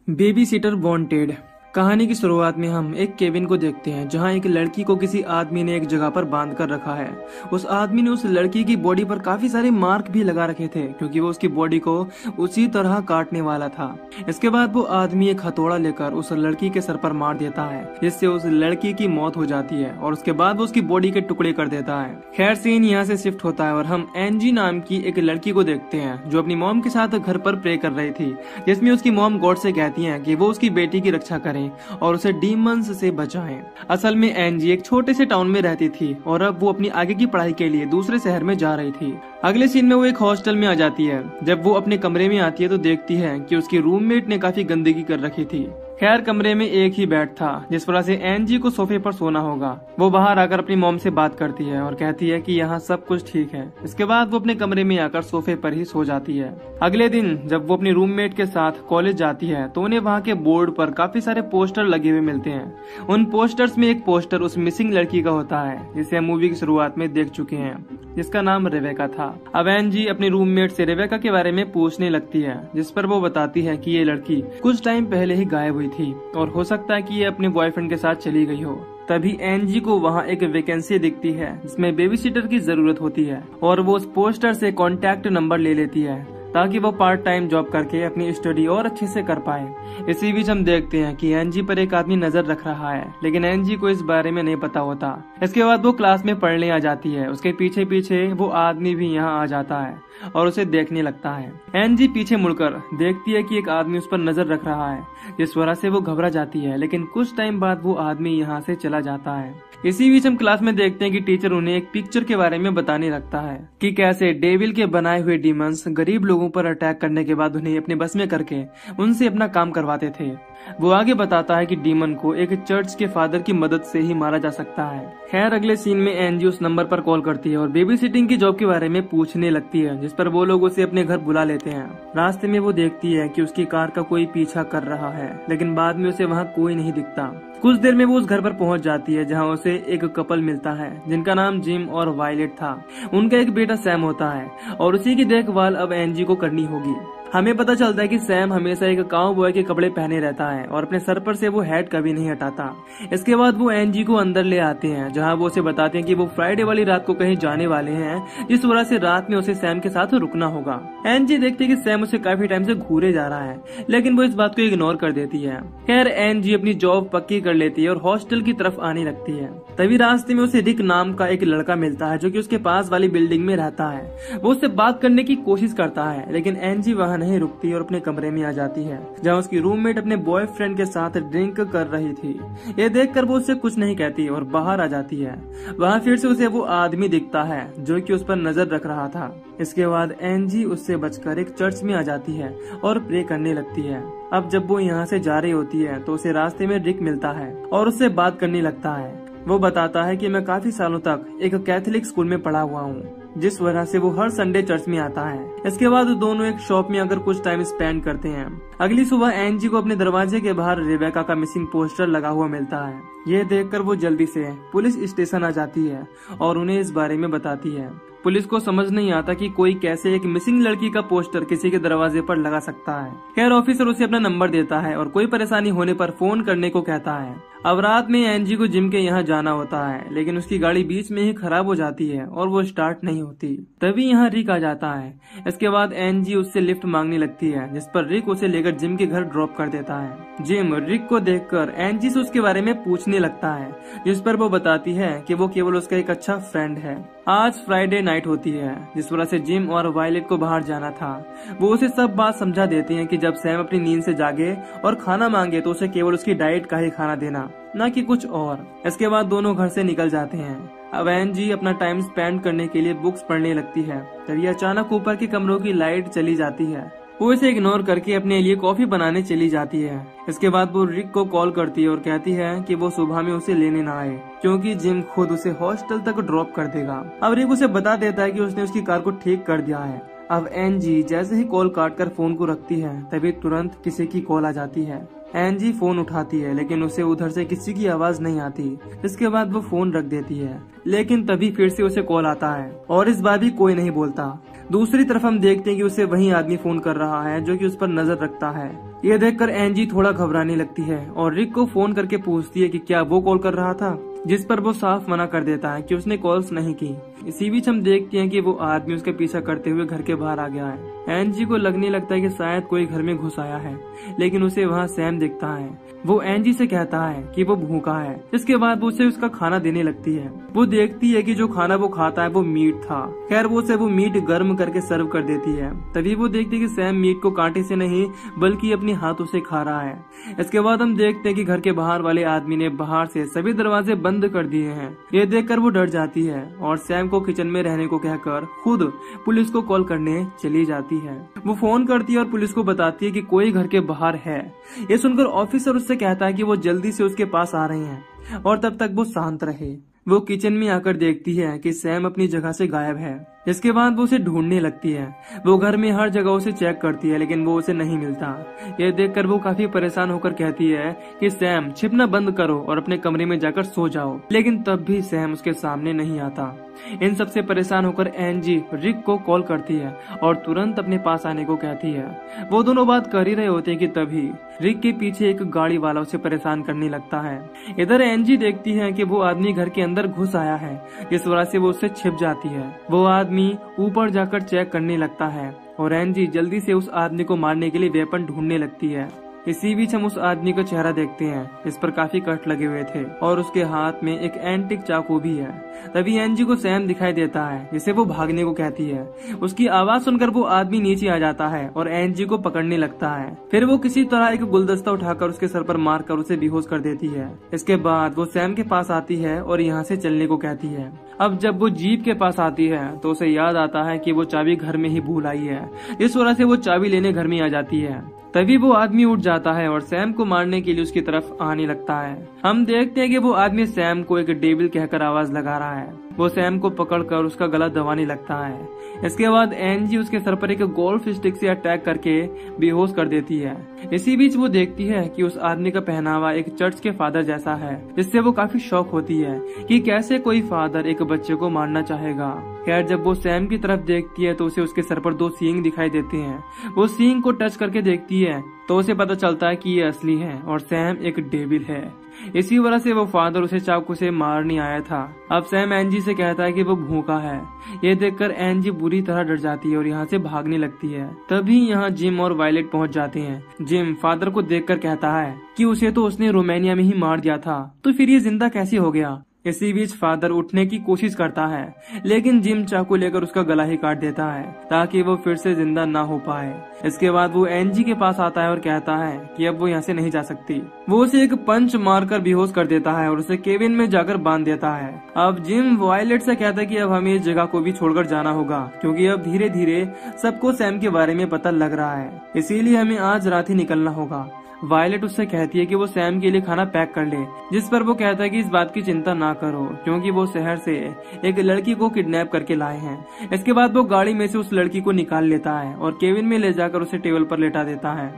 Baby sitter wanted. कहानी की शुरुआत में हम एक केबिन को देखते हैं जहां एक लड़की को किसी आदमी ने एक जगह पर बांध कर रखा है। उस आदमी ने उस लड़की की बॉडी पर काफी सारे मार्क भी लगा रखे थे क्योंकि वो उसकी बॉडी को उसी तरह काटने वाला था। इसके बाद वो आदमी एक हथौड़ा लेकर उस लड़की के सर पर मार देता है जिससे उस लड़की की मौत हो जाती है और उसके बाद वो उसकी बॉडी के टुकड़े कर देता है। खैर सीन यहाँ से शिफ्ट होता है और हम एनजी नाम की एक लड़की को देखते हैं जो अपनी मॉम के साथ घर पर प्रे कर रही थी, जिसमें उसकी मॉम गॉड से कहती है कि वो उसकी बेटी की रक्षा करें और उसे डीमंस से बचाएं। असल में एनजी एक छोटे से टाउन में रहती थी और अब वो अपनी आगे की पढ़ाई के लिए दूसरे शहर में जा रही थी। अगले सीन में वो एक हॉस्टल में आ जाती है। जब वो अपने कमरे में आती है तो देखती है कि उसकी रूममेट ने काफी गंदगी कर रखी थी। खैर कमरे में एक ही बेड था जिस वजह से एनजी को सोफे पर सोना होगा। वो बाहर आकर अपनी मॉम से बात करती है और कहती है कि यहाँ सब कुछ ठीक है। इसके बाद वो अपने कमरे में आकर सोफे पर ही सो जाती है। अगले दिन जब वो अपनी रूममेट के साथ कॉलेज जाती है तो उन्हें वहाँ के बोर्ड पर काफी सारे पोस्टर लगे हुए मिलते हैं। उन पोस्टर्स में एक पोस्टर उस मिसिंग लड़की का होता है जिसे हम मूवी की शुरुआत में देख चुके हैं, जिसका नाम रेबेका था। अब एनजी अपनी रूममेट से रेबेका के बारे में पूछने लगती है, जिस पर वो बताती है कि ये लड़की कुछ टाइम पहले ही गायब हुई थी और हो सकता है कि ये अपने बॉयफ्रेंड के साथ चली गई हो। तभी एनजी को वहाँ एक वैकेंसी दिखती है जिसमें बेबी सिटर की जरूरत होती है और वो उस पोस्टर से कॉन्टैक्ट नंबर ले लेती है ताकि वो पार्ट टाइम जॉब करके अपनी स्टडी और अच्छे से कर पाए। इसी बीच हम देखते हैं कि एनजी पर एक आदमी नजर रख रहा है लेकिन एनजी को इस बारे में नहीं पता होता। इसके बाद वो क्लास में पढ़ने आ जाती है। उसके पीछे पीछे वो आदमी भी यहाँ आ जाता है और उसे देखने लगता है। एनजी पीछे मुड़कर देखती है कि एक आदमी उस पर नजर रख रहा है, जिस वजह से वो घबरा जाती है। लेकिन कुछ टाइम बाद वो आदमी यहाँ से चला जाता है। इसी बीच हम क्लास में देखते हैं कि टीचर उन्हें एक पिक्चर के बारे में बताने लगता है कि कैसे डेविल के बनाए हुए डीमंस गरीब लोगों पर अटैक करने के बाद उन्हें अपने बस में करके उनसे अपना काम करवाते थे। वो आगे बताता है कि डीमन को एक चर्च के फादर की मदद से ही मारा जा सकता है। खैर अगले सीन में एनजी उस नंबर पर कॉल करती है और बेबी सिटिंग की जॉब के बारे में पूछने लगती है, जिस पर वो लोग उसे अपने घर बुला लेते हैं। रास्ते में वो देखती है कि उसकी कार का कोई पीछा कर रहा है लेकिन बाद में उसे वहाँ कोई नहीं दिखता। कुछ देर में वो उस घर पर पहुंच जाती है जहां उसे एक कपल मिलता है जिनका नाम जिम और वायलेट था। उनका एक बेटा सैम होता है और उसी की देखभाल अब एनजी को करनी होगी। हमें पता चलता है कि सैम हमेशा एक काउबॉय के कपड़े पहने रहता है और अपने सर पर से वो हैट कभी नहीं हटाता। इसके बाद वो एनजी को अंदर ले आते हैं जहां वो उसे बताते हैं कि वो फ्राइडे वाली रात को कहीं जाने वाले हैं, जिस वजह से रात में उसे सैम के साथ रुकना होगा। एनजी देखती है कि सैम उसे काफी टाइम से घूरे जा रहा है लेकिन वो इस बात को इग्नोर कर देती है। खैर एनजी अपनी जॉब पक्की कर लेती है और हॉस्टल की तरफ आने लगती है। तभी रास्ते में उसे रिक नाम का एक लड़का मिलता है जो कि उसके पास वाली बिल्डिंग में रहता है। वो उससे बात करने की कोशिश करता है लेकिन एनजी वहाँ नहीं रुकती और अपने कमरे में आ जाती है जहाँ उसकी रूममेट अपने बॉयफ्रेंड के साथ ड्रिंक कर रही थी। ये देखकर वो उससे कुछ नहीं कहती और बाहर आ जाती है। वहाँ फिर से उसे वो आदमी दिखता है जो कि उस पर नजर रख रहा था। इसके बाद एनजी उससे बचकर एक चर्च में आ जाती है और प्रे करने लगती है। अब जब वो यहाँ से जा रही होती है तो उसे रास्ते में रिक मिलता है और उससे बात करने लगता है। वो बताता है कि मैं काफी सालों तक एक कैथोलिक स्कूल में पढ़ा हुआ हूँ, जिस वजह से वो हर संडे चर्च में आता है। इसके बाद दोनों एक शॉप में आकर कुछ टाइम स्पेंड करते हैं। अगली सुबह एनजी को अपने दरवाजे के बाहर रेबेका का मिसिंग पोस्टर लगा हुआ मिलता है। ये देखकर वो जल्दी से पुलिस स्टेशन आ जाती है और उन्हें इस बारे में बताती है। पुलिस को समझ नहीं आता कि कोई कैसे एक मिसिंग लड़की का पोस्टर किसी के दरवाजे पर लगा सकता है। खैर ऑफिसर उसे अपना नंबर देता है और कोई परेशानी होने पर फोन करने को कहता है। अब रात में एनजी को जिम के यहाँ जाना होता है लेकिन उसकी गाड़ी बीच में ही खराब हो जाती है और वो स्टार्ट नहीं होती। तभी यहाँ रिक आ जाता है। इसके बाद एनजी उससे लिफ्ट मांगने लगती है, जिस पर रिक उसे लेकर जिम के घर ड्रॉप कर देता है। जिम रिक को देखकर एनजी से उसके बारे में पूछने लगता है, जिस पर वो बताती है कि वो केवल उसका एक अच्छा फ्रेंड है। आज फ्राइडे नाइट होती है जिस वजह से जिम और वायलेट को बाहर जाना था। वो उसे सब बात समझा देते हैं कि जब सैम अपनी नींद से जागे और खाना मांगे तो उसे केवल उसकी डाइट का ही खाना देना, न कि कुछ और। इसके बाद दोनों घर से निकल जाते हैं। अब एनजी अपना टाइम स्पेंड करने के लिए बुक्स पढ़ने लगती है। तभी अचानक ऊपर के कमरों की लाइट चली जाती है। वो इसे इग्नोर करके अपने लिए कॉफी बनाने चली जाती है। इसके बाद वो रिक को कॉल करती है और कहती है कि वो सुबह में उसे लेने ना आए क्योंकि जिम खुद उसे हॉस्टल तक ड्रॉप कर देगा। अब रिक उसे बता देता है कि उसने उसकी कार को ठीक कर दिया है। अब एनजी जैसे ही कॉल काटकर फोन को रखती है तभी तुरंत किसी की कॉल आ जाती है। एनजी फोन उठाती है लेकिन उसे उधर से किसी की आवाज नहीं आती। इसके बाद वो फोन रख देती है लेकिन तभी फिर से उसे कॉल आता है और इस बार भी कोई नहीं बोलता। दूसरी तरफ हम देखते हैं कि उसे वही आदमी फोन कर रहा है जो कि उस पर नजर रखता है। ये देखकर एंजी थोड़ा घबराने लगती है और रिक को फोन करके पूछती है कि क्या वो कॉल कर रहा था, जिस पर वो साफ मना कर देता है कि उसने कॉल्स नहीं की। इसी बीच हम देखते हैं कि वो आदमी उसके पीछा करते हुए घर के बाहर आ गया है। एंजी को लगने लगता है कि शायद कोई घर में घुस आया है, लेकिन उसे वहाँ सैम दिखता है। वो एंजी से कहता है कि वो भूखा है। इसके बाद वो उसे उसका खाना देने लगती है। वो देखती है कि जो खाना वो खाता है वो मीट था। खैर वो उसे वो मीट गर्म करके सर्व कर देती है। तभी वो देखती है कि सैम मीट को कांटे से नहीं बल्कि अपने हाथों से खा रहा है। इसके बाद हम देखते हैं कि घर के बाहर वाले आदमी ने बाहर से सभी दरवाजे बंद कर दिए हैं। ये देखकर वो डर जाती है और सैम को किचन में रहने को कहकर खुद पुलिस को कॉल करने चली जाती है। वो फोन करती है और पुलिस को बताती है कि कोई घर के बाहर है। ये सुनकर ऑफिसर उससे कहता है कि वो जल्दी से उसके पास आ रहे हैं और तब तक वो शांत रहे। वो किचन में आकर देखती है कि सैम अपनी जगह से गायब है। इसके बाद वो उसे ढूंढने लगती है। वो घर में हर जगह उसे चेक करती है, लेकिन वो उसे नहीं मिलता। यह देखकर वो काफी परेशान होकर कहती है कि सैम छिपना बंद करो और अपने कमरे में जाकर सो जाओ, लेकिन तब भी सैम उसके सामने नहीं आता। इन सबसे परेशान होकर एंजी रिक को कॉल करती है और तुरंत अपने पास आने को कहती है। वो दोनों बात कर ही रहे होते हैं कि तभी रिक के पीछे एक गाड़ी वाला उसे परेशान करने लगता है। इधर एंजी देखती है कि वो आदमी घर के अंदर घुस आया है, जिस वजह से वो उससे छिप जाती है। वो आदमी ऊपर जाकर चेक करने लगता है और एंजी जल्दी से उस आदमी को मारने के लिए वेपन ढूंढने लगती है। इसी बीच हम उस आदमी का चेहरा देखते हैं, इस पर काफी कट लगे हुए थे और उसके हाथ में एक एंटिक चाकू भी है। तभी एंजी को सैम दिखाई देता है, जिसे वो भागने को कहती है। उसकी आवाज सुनकर वो आदमी नीचे आ जाता है और एंजी को पकड़ने लगता है। फिर वो किसी तरह एक गुलदस्ता उठाकर उसके सर पर मारकर उसे बेहोश कर देती है। इसके बाद वो सैम के पास आती है और यहाँ से चलने को कहती है। अब जब वो जीप के पास आती है तो उसे याद आता है कि वो चाबी घर में ही भूल आई है। इस वजह से वो चाबी लेने घर में आ जाती है। तभी वो आदमी उठ जाता है और सैम को मारने के लिए उसकी तरफ आने लगता है। हम देखते हैं कि वो आदमी सैम को एक डेविल कहकर आवाज लगा रहा है। वो सैम को पकड़कर उसका गला दबाने लगता है। इसके बाद एंजी उसके सर पर एक गोल्फ स्टिक से अटैक करके बेहोश कर देती है। इसी बीच वो देखती है कि उस आदमी का पहनावा एक चर्च के फादर जैसा है, जिससे वो काफी शॉक होती है कि कैसे कोई फादर एक बच्चे को मारना चाहेगा। खैर जब वो सैम की तरफ देखती है तो उसे उसके सर पर 2 सींग दिखाई देते हैं। वो सींग को टच करके देखती है तो उसे पता चलता है कि ये असली है और सैम एक डेविल है। इसी वजह से वो फादर उसे चाकू से मारने आया था। अब सैम एंजी से कहता है कि वो भूखा है। ये देखकर एंजी बुरी तरह डर जाती है और यहाँ से भागने लगती है। तभी यहाँ जिम और वायलेट पहुँच जाते हैं। जिम फादर को देखकर कहता है कि उसे तो उसने रोमानिया में ही मार दिया था, तो फिर ये जिंदा कैसे हो गया। इसी बीच फादर उठने की कोशिश करता है, लेकिन जिम चाकू लेकर उसका गला ही काट देता है ताकि वो फिर से जिंदा ना हो पाए। इसके बाद वो एंजी के पास आता है और कहता है कि अब वो यहाँ से नहीं जा सकती। वो उसे एक पंच मारकर बेहोश कर देता है और उसे केबिन में जाकर बांध देता है। अब जिम वायलेट से कहता है कि अब हमें इस जगह को भी छोड़कर जाना होगा, क्योंकि अब धीरे धीरे सबको सैम के बारे में पता लग रहा है, इसीलिए हमें आज रात ही निकलना होगा। वायलेट उससे कहती है कि वो सैम के लिए खाना पैक कर ले, जिस पर वो कहता है कि इस बात की चिंता ना करो, क्योंकि वो शहर से एक लड़की को किडनैप करके लाए हैं। इसके बाद वो गाड़ी में से उस लड़की को निकाल लेता है और केबिन में ले जाकर उसे टेबल पर लेटा देता है।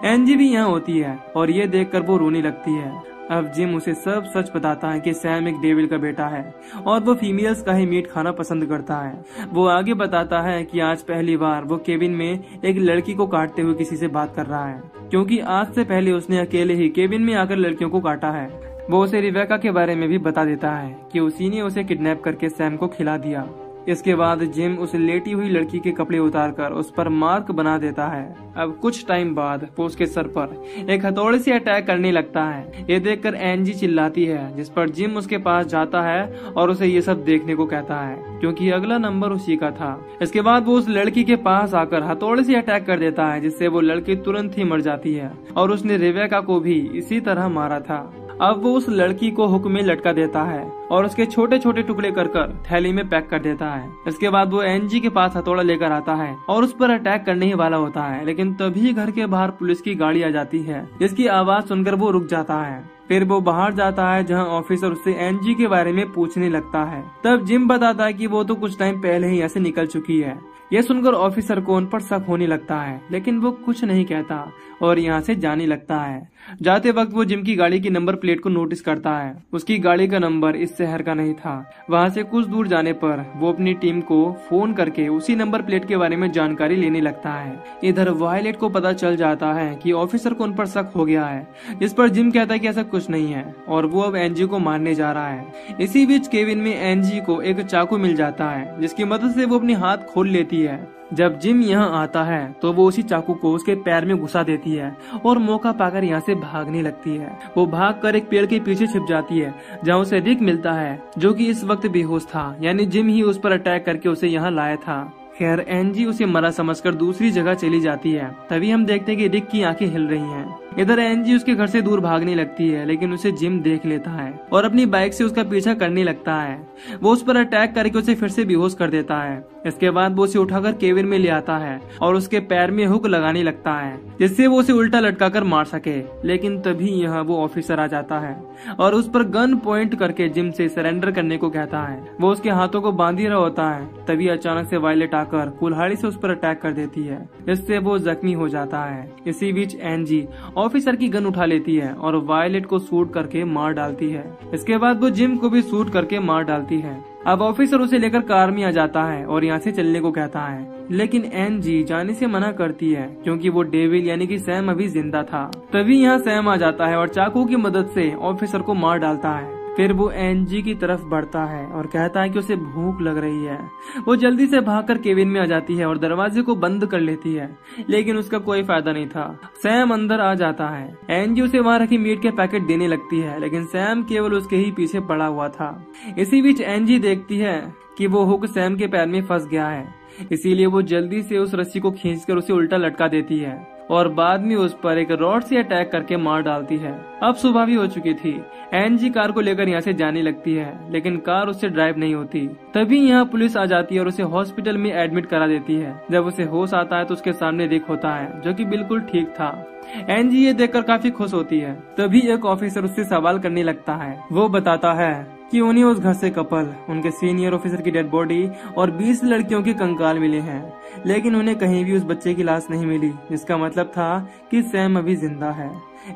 एंजी भी यहाँ होती है और ये देखकर वो रोने लगती है। अब जिम उसे सब सच बताता है कि सैम एक डेविल का बेटा है और वो फीमेल्स का ही मीट खाना पसंद करता है। वो आगे बताता है कि आज पहली बार वो केबिन में एक लड़की को काटते हुए किसी से बात कर रहा है, क्योंकि आज से पहले उसने अकेले ही केबिन में आकर लड़कियों को काटा है। वो उसे रिबेका के बारे में भी बता देता है कि उसी ने उसे किडनैप करके सैम को खिला दिया। इसके बाद जिम उस लेटी हुई लड़की के कपड़े उतारकर उस पर मार्क बना देता है। अब कुछ टाइम बाद वो उसके सर पर एक हथौड़े से अटैक करने लगता है। ये देखकर एंजी चिल्लाती है, जिस पर जिम उसके पास जाता है और उसे ये सब देखने को कहता है, क्योंकि अगला नंबर उसी का था। इसके बाद वो उस लड़की के पास आकर हथौड़े से अटैक कर देता है, जिससे वो लड़की तुरंत ही मर जाती है और उसने रिबेका को भी इसी तरह मारा था। अब वो उस लड़की को हुक में लटका देता है और उसके छोटे छोटे टुकड़े कर थैली में पैक कर देता है। इसके बाद वो एंजी के पास हथौड़ा लेकर आता है और उस पर अटैक करने ही वाला होता है, लेकिन तभी घर के बाहर पुलिस की गाड़ी आ जाती है, जिसकी आवाज सुनकर वो रुक जाता है। फिर वो बाहर जाता है, जहां ऑफिसर उससे एंजी के बारे में पूछने लगता है। तब जिम बताता है कि वो तो कुछ टाइम पहले ही यहाँ से निकल चुकी है। यह सुनकर ऑफिसर को उन पर शक होने लगता है, लेकिन वो कुछ नहीं कहता और यहाँ से जाने लगता है। जाते वक्त वो जिम की गाड़ी की नंबर प्लेट को नोटिस करता है। उसकी गाड़ी का नंबर इस शहर का नहीं था। वहाँ से कुछ दूर जाने पर वो अपनी टीम को फोन करके उसी नंबर प्लेट के बारे में जानकारी लेने लगता है। इधर वायलेट को पता चल जाता है कि ऑफिसर को उन पर शक हो गया है, जिस पर जिम कहता है कि ऐसा कुछ नहीं है और वो अब एनजी को मारने जा रहा है। इसी बीच केविन में एनजी को एक चाकू मिल जाता है, जिसकी मदद से वो अपनी हाथ खोल लेती है। जब जिम यहाँ आता है तो वो उसी चाकू को उसके पैर में घुसा देती है और मौका पाकर यहाँ से भागने लगती है। वो भागकर एक पेड़ के पीछे छिप जाती है, जहाँ उसे रिक मिलता है, जो कि इस वक्त बेहोश था। यानी जिम ही उस पर अटैक करके उसे यहाँ लाया था। खैर एनजी उसे मरा समझकर दूसरी जगह चली जाती है। तभी हम देखते हैं कि रिक की आंखें हिल रही हैं। इधर एनजी उसके घर से दूर भागने लगती है, लेकिन उसे जिम देख लेता है और अपनी बाइक से उसका पीछा करने लगता है। वो उस पर अटैक करके उसे फिर से बेहोश कर देता है। इसके बाद वो उसे उठाकर केविन में ले आता है और उसके पैर में हुक लगाने लगता है, जिससे वो उसे उल्टा लटकाकर मार सके। लेकिन तभी यहाँ वो ऑफिसर आ जाता है और उस पर गन पॉइंट करके जिम से सरेंडर करने को कहता है। वो उसके हाथों को बांध ही रहा होता है, तभी अचानक से वायलेट आकर कुल्हाड़ी से उस पर अटैक कर देती है, जिससे वो जख्मी हो जाता है। इसी बीच एनजी ऑफिसर की गन उठा लेती है और वायलेट को शूट करके मार डालती है। इसके बाद वो जिम को भी शूट करके मार डालती है। अब ऑफिसर उसे लेकर कार में आ जाता है और यहाँ से चलने को कहता है, लेकिन एनजी जाने से मना करती है, क्योंकि वो डेविल यानी कि सैम अभी जिंदा था। तभी यहाँ सैम आ जाता है और चाकू की मदद से ऑफिसर को मार डालता है। फिर वो एनजी की तरफ बढ़ता है और कहता है कि उसे भूख लग रही है। वो जल्दी से भागकर केविन में आ जाती है और दरवाजे को बंद कर लेती है, लेकिन उसका कोई फायदा नहीं था। सैम अंदर आ जाता है। एनजी उसे वहाँ रखी मीट के पैकेट देने लगती है, लेकिन सैम केवल उसके ही पीछे पड़ा हुआ था। इसी बीच एनजी देखती है कि वो हुक सैम के पैर में फंस गया है, इसीलिए वो जल्दी से उस रस्सी को खींचकर उसे उल्टा लटका देती है और बाद में उस पर एक रॉड से अटैक करके मार डालती है। अब सुबह भी हो चुकी थी। एनजी कार को लेकर यहाँ से जाने लगती है, लेकिन कार उससे ड्राइव नहीं होती। तभी यहाँ पुलिस आ जाती है और उसे हॉस्पिटल में एडमिट करा देती है। जब उसे होश आता है तो उसके सामने रिक होता है, जो कि बिल्कुल ठीक था। एनजी ये देखकर काफी खुश होती है। तभी एक ऑफिसर उससे सवाल करने लगता है। वो बताता है कि उन्हें उस घर से कपल, उनके सीनियर ऑफिसर की डेड बॉडी और 20 लड़कियों के कंकाल मिले हैं, लेकिन उन्हें कहीं भी उस बच्चे की लाश नहीं मिली, जिसका मतलब था कि सैम अभी जिंदा है।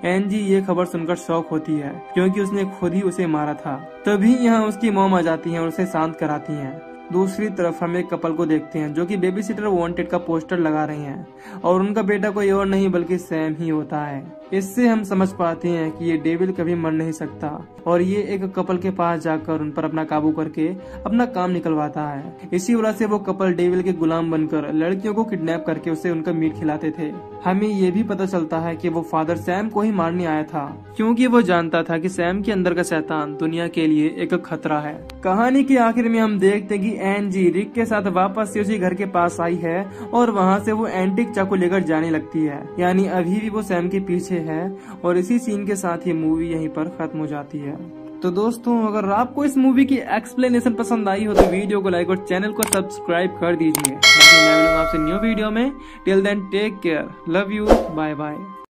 एनजी ये खबर सुनकर शॉक होती है, क्योंकि उसने खुद ही उसे मारा था। तभी यहाँ उसकी मॉम आ जाती है और उसे शांत कराती हैं। दूसरी तरफ हम एक कपल को देखते हैं, जो कि बेबी सिटर वांटेड का पोस्टर लगा रहे हैं और उनका बेटा कोई और नहीं बल्कि सैम ही होता है। इससे हम समझ पाते हैं कि ये डेविल कभी मर नहीं सकता और ये एक कपल के पास जाकर उन पर अपना काबू करके अपना काम निकलवाता है। इसी वजह से वो कपल डेविल के गुलाम बनकर लड़कियों को किडनैप करके उसे उनका मीट खिलाते थे। हमें ये भी पता चलता है कि वो फादर सैम को ही मारने आया था, क्योंकि वो जानता था कि सैम के अंदर का शैतान दुनिया के लिए एक खतरा है। कहानी के आखिर में हम देखते हैं कि एनजी रिक के साथ वापस से उसी घर के पास आई है और वहाँ से वो एंटीक चाकू लेकर जाने लगती है, यानी अभी भी वो सैम के पीछे है। और इसी सीन के साथ ये मूवी यहीं पर खत्म हो जाती है। तो दोस्तों, अगर आपको इस मूवी की एक्सप्लेनेशन पसंद आई हो तो वीडियो को लाइक और चैनल को सब्सक्राइब कर दीजिए। मैं मिलूंगा आपसे न्यू वीडियो में। Till then take care, love you, bye bye.